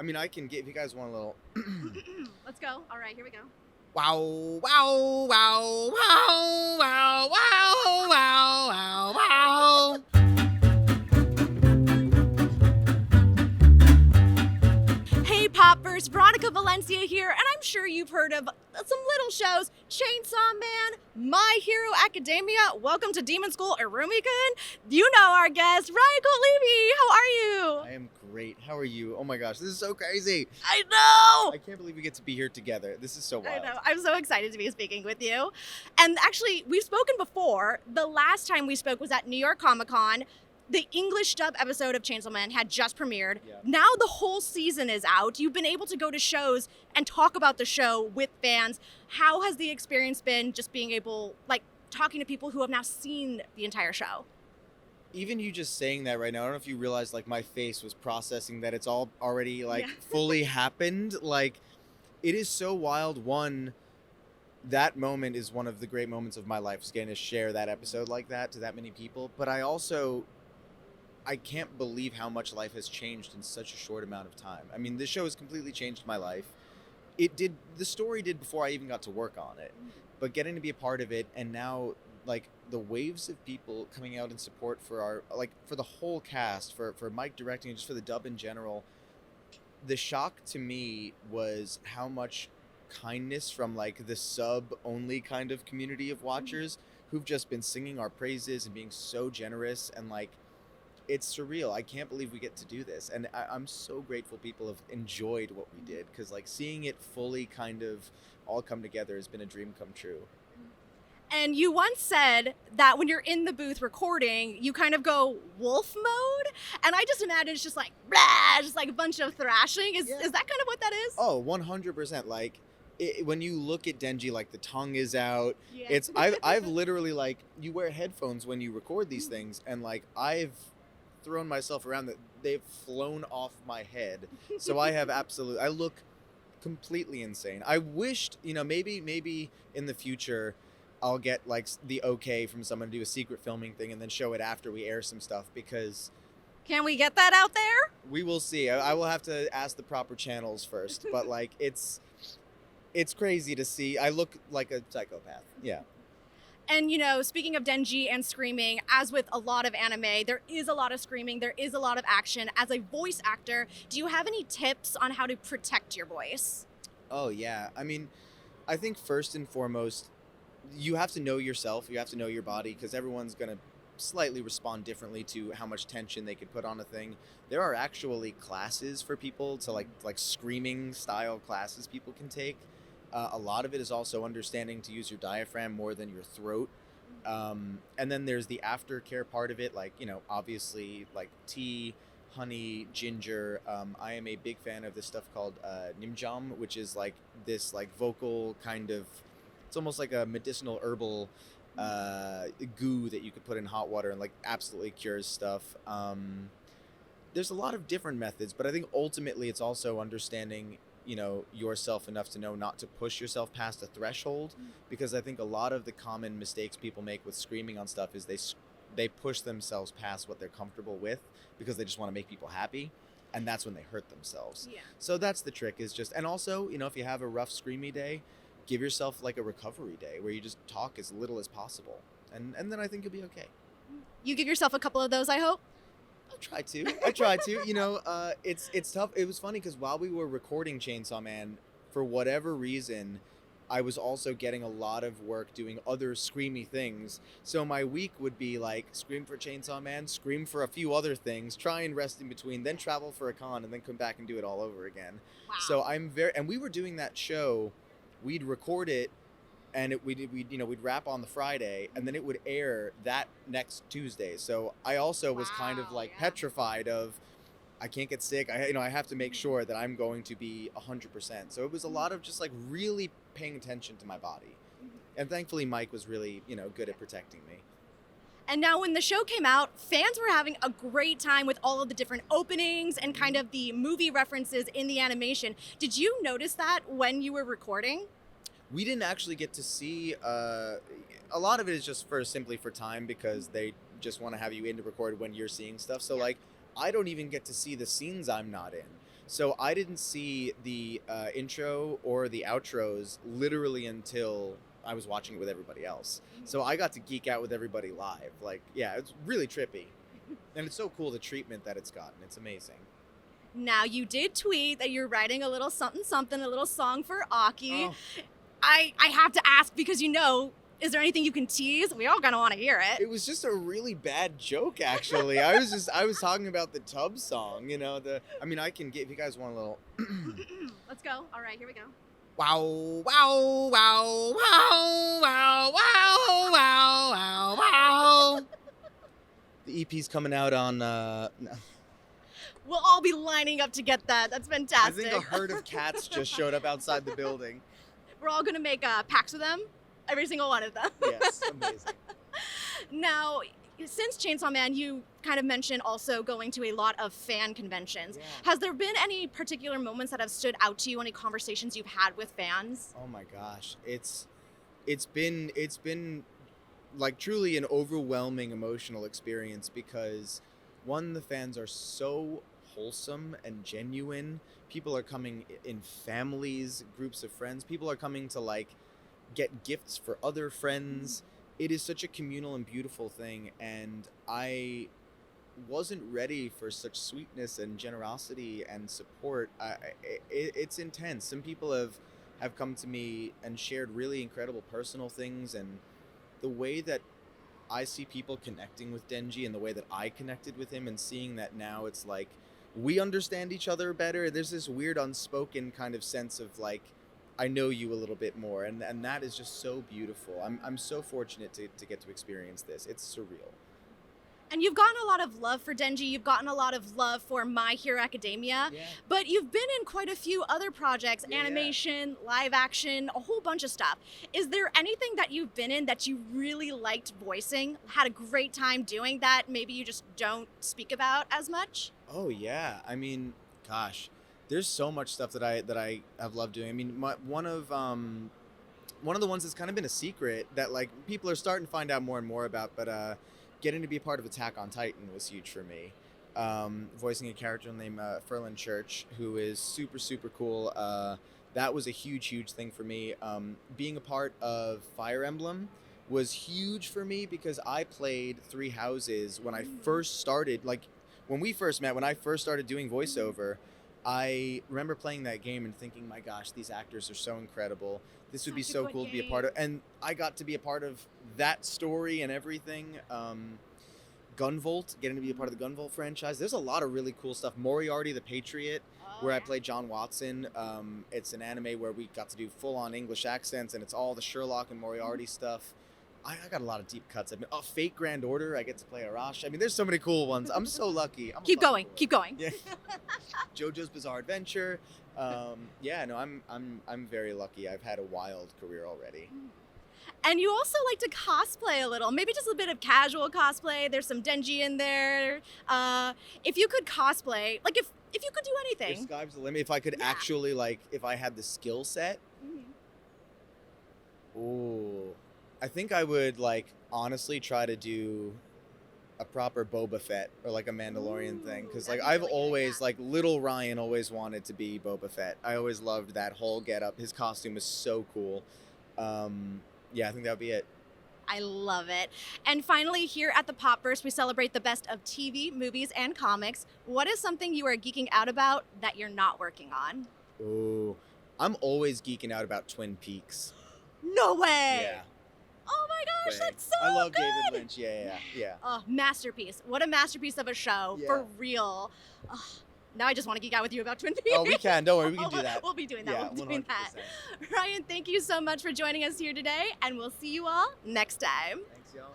I mean, I can get, if you guys want a little... Let's go. All right, here we go. Wow, wow, wow, wow, wow, wow, wow, wow, wow. Hey, Popverse, Veronica Valencia here, and I'm sure you've heard of some little shows, Chainsaw Man, My Hero Academia, Welcome to Demon School, Irumi-kun. You know our guest, Ryan Colt Levy. How are you? I am great. How are you? Oh my gosh, this is so crazy. I know! I can't believe we get to be here together. This is so wild. I know. I'm so excited to be speaking with you. And actually, we've spoken before. The last time we spoke was at New York Comic Con. The English dub episode of Chainsaw Man had just premiered. Yeah. Now the whole season is out. You've been able to go to shows and talk about the show with fans. How has the experience been just being able, like, talking to people who have now seen the entire show? Even you just saying that right now, I don't know if you realize, like, my face was processing that it's all already, like, fully happened. Like, it is so wild. One, that moment is one of the great moments of my life, is getting to share that episode like that to that many people. But I can't believe how much life has changed in such a short amount of time. I mean, this show has completely changed my life. The story did before I even got to work on it. But getting to be a part of it, and now, like, the waves of people coming out in support for our, like, for the whole cast, for Mike directing, and just for the dub in general, the shock to me was how much kindness from, like, the sub-only kind of community of watchers who've just been singing our praises and being so generous, and, like, it's surreal. I can't believe we get to do this, and I'm so grateful people have enjoyed what we did, because, like, seeing it fully kind of all come together has been a dream come true. And you once said that when you're in the booth recording, you kind of go wolf mode. And I just imagine it's just like, blah, just like a bunch of thrashing. Is that kind of what that is? Oh, 100%. Like, when you look at Denji, like, the tongue is out. Yeah. I've literally, like, you wear headphones when you record these things, and, like, I've thrown myself around that they've flown off my head. So I look completely insane. I wished, maybe in the future I'll get, like, the okay from someone to do a secret filming thing and then show it after we air some stuff, because Can we get that out there? we will see. I will have to ask the proper channels first, but, like, it's crazy to see. I look like a psychopath. Yeah. And, speaking of Denji and screaming, as with a lot of anime, there is a lot of screaming, there is a lot of action. As a voice actor, do you have any tips on how to protect your voice? Oh, yeah. I mean, I think first and foremost, you have to know yourself. You have to know your body, because everyone's going to slightly respond differently to how much tension they could put on a thing. There are actually classes for people to, like screaming style classes people can take. A lot of it is also understanding to use your diaphragm more than your throat. And then there's the aftercare part of it, like, obviously, like, tea, honey, ginger. I am a big fan of this stuff called nimjam, which is, like, this, like, vocal kind of, it's almost like a medicinal herbal goo that you could put in hot water and, like, absolutely cures stuff. There's a lot of different methods, but I think ultimately it's also understanding yourself enough to know not to push yourself past a threshold, because I think a lot of the common mistakes people make with screaming on stuff is they push themselves past what they're comfortable with because they just want to make people happy, and that's when they hurt themselves. Yeah. So that's the trick, is just, and also, if you have a rough screamy day, give yourself, like, a recovery day where you just talk as little as possible, and then I think you'll be okay. You give yourself a couple of those, I hope? I try to. It's tough. It was funny because while we were recording Chainsaw Man, for whatever reason, I was also getting a lot of work doing other screamy things. So my week would be, like, scream for Chainsaw Man, scream for a few other things, try and rest in between, then travel for a con, and then come back and do it all over again. Wow. So and we were doing that show, we'd record it, and we'd wrap on the Friday, and then it would air that next Tuesday. So I also was kind of, like, petrified of, I can't get sick. I have to make sure that I'm going to be 100%. So it was a lot of just, like, really paying attention to my body. And thankfully Mike was really, good at protecting me. And now when the show came out, fans were having a great time with all of the different openings and kind of the movie references in the animation. Did you notice that when you were recording? We didn't actually get to see, a lot of it is just simply for time, because they just want to have you in to record when you're seeing stuff. So, like, I don't even get to see the scenes I'm not in. So I didn't see the intro or the outros literally until I was watching it with everybody else. So I got to geek out with everybody live. Like, yeah, it's really trippy. And it's so cool, the treatment that it's gotten. It's amazing. Now, you did tweet that you're writing a little something, a little song for Aki. Oh. I have to ask because, is there anything you can tease? We all kind of want to hear it. It was just a really bad joke, actually. I was talking about the tub song, I can get, if you guys want a little. Let's go. All right, here we go. Wow, wow, wow, wow, wow, wow, wow, wow, wow. The EP's coming out on, no. We'll all be lining up to get that. That's fantastic. I think a herd of cats just showed up outside the building. We're all going to make packs with them. Every single one of them. Yes, amazing. Now, since Chainsaw Man, you kind of mentioned also going to a lot of fan conventions. Yeah. Has there been any particular moments that have stood out to you, any conversations you've had with fans? Oh my gosh. It's been like truly an overwhelming emotional experience because one, the fans are so wholesome and genuine. People are coming in families, groups of friends. People are coming to like get gifts for other friends. It is such a communal and beautiful thing, and I wasn't ready for such sweetness and generosity and support. It's intense. Some people have come to me and shared really incredible personal things, and the way that I see people connecting with Denji and the way that I connected with him, and seeing that now it's like we understand each other better. There's this weird unspoken kind of sense of like, I know you a little bit more, and that is just so beautiful. I'm so fortunate to get to experience this. It's surreal. And you've gotten a lot of love for Denji, you've gotten a lot of love for My Hero Academia, but you've been in quite a few other projects, animation, live action, a whole bunch of stuff. Is there anything that you've been in that you really liked voicing, had a great time doing that, maybe you just don't speak about as much? Oh yeah, I mean, gosh, there's so much stuff that I have loved doing. I mean, one of the ones that's kind of been a secret that like people are starting to find out more and more about, but getting to be a part of Attack on Titan was huge for me. Voicing a character named Ferlin Church, who is super, super cool. That was a huge thing for me. Being a part of Fire Emblem was huge for me because I played Three Houses when I first started, like when we first met, when I first started doing voiceover. I remember playing that game and thinking, my gosh, these actors are so incredible. This would be so cool to be a part of. And I got to be a part of that story and everything. Gunvolt, getting to be a part of the Gunvolt franchise. There's a lot of really cool stuff. Moriarty the Patriot, where I played John Watson. It's an anime where we got to do full-on English accents, and it's all the Sherlock and Moriarty stuff. I got a lot of deep cuts. Fate Grand Order, I get to play Arash. I mean, there's so many cool ones. I'm so lucky. Keep going. Yeah. JoJo's Bizarre Adventure. I'm very lucky. I've had a wild career already. And you also like to cosplay a little, maybe just a bit of casual cosplay. There's some Denji in there. If you could cosplay, like if you could do anything. The sky's the limit. If I could actually, like, if I had the skill set. Ooh. I think I would, like, honestly try to do a proper Boba Fett or, like, a Mandalorian thing. Because, like, I've always, like, little Ryan always wanted to be Boba Fett. I always loved that whole getup. His costume was so cool. Yeah, I think that would be it. I love it. And finally, here at the Popverse, we celebrate the best of TV, movies, and comics. What is something you are geeking out about that you're not working on? Ooh. I'm always geeking out about Twin Peaks. No way! Yeah. Oh my gosh, that's so I love good. David Lynch. Yeah. Oh, masterpiece. What a masterpiece of a show. Yeah. For real. Oh, now I just want to geek out with you about Twin Peaks. Oh, we can. Don't worry. We can do that. We'll be doing that. Yeah, we'll be doing 100%. that. Ryan, thank you so much for joining us here today, and we'll see you all next time. Thanks, y'all.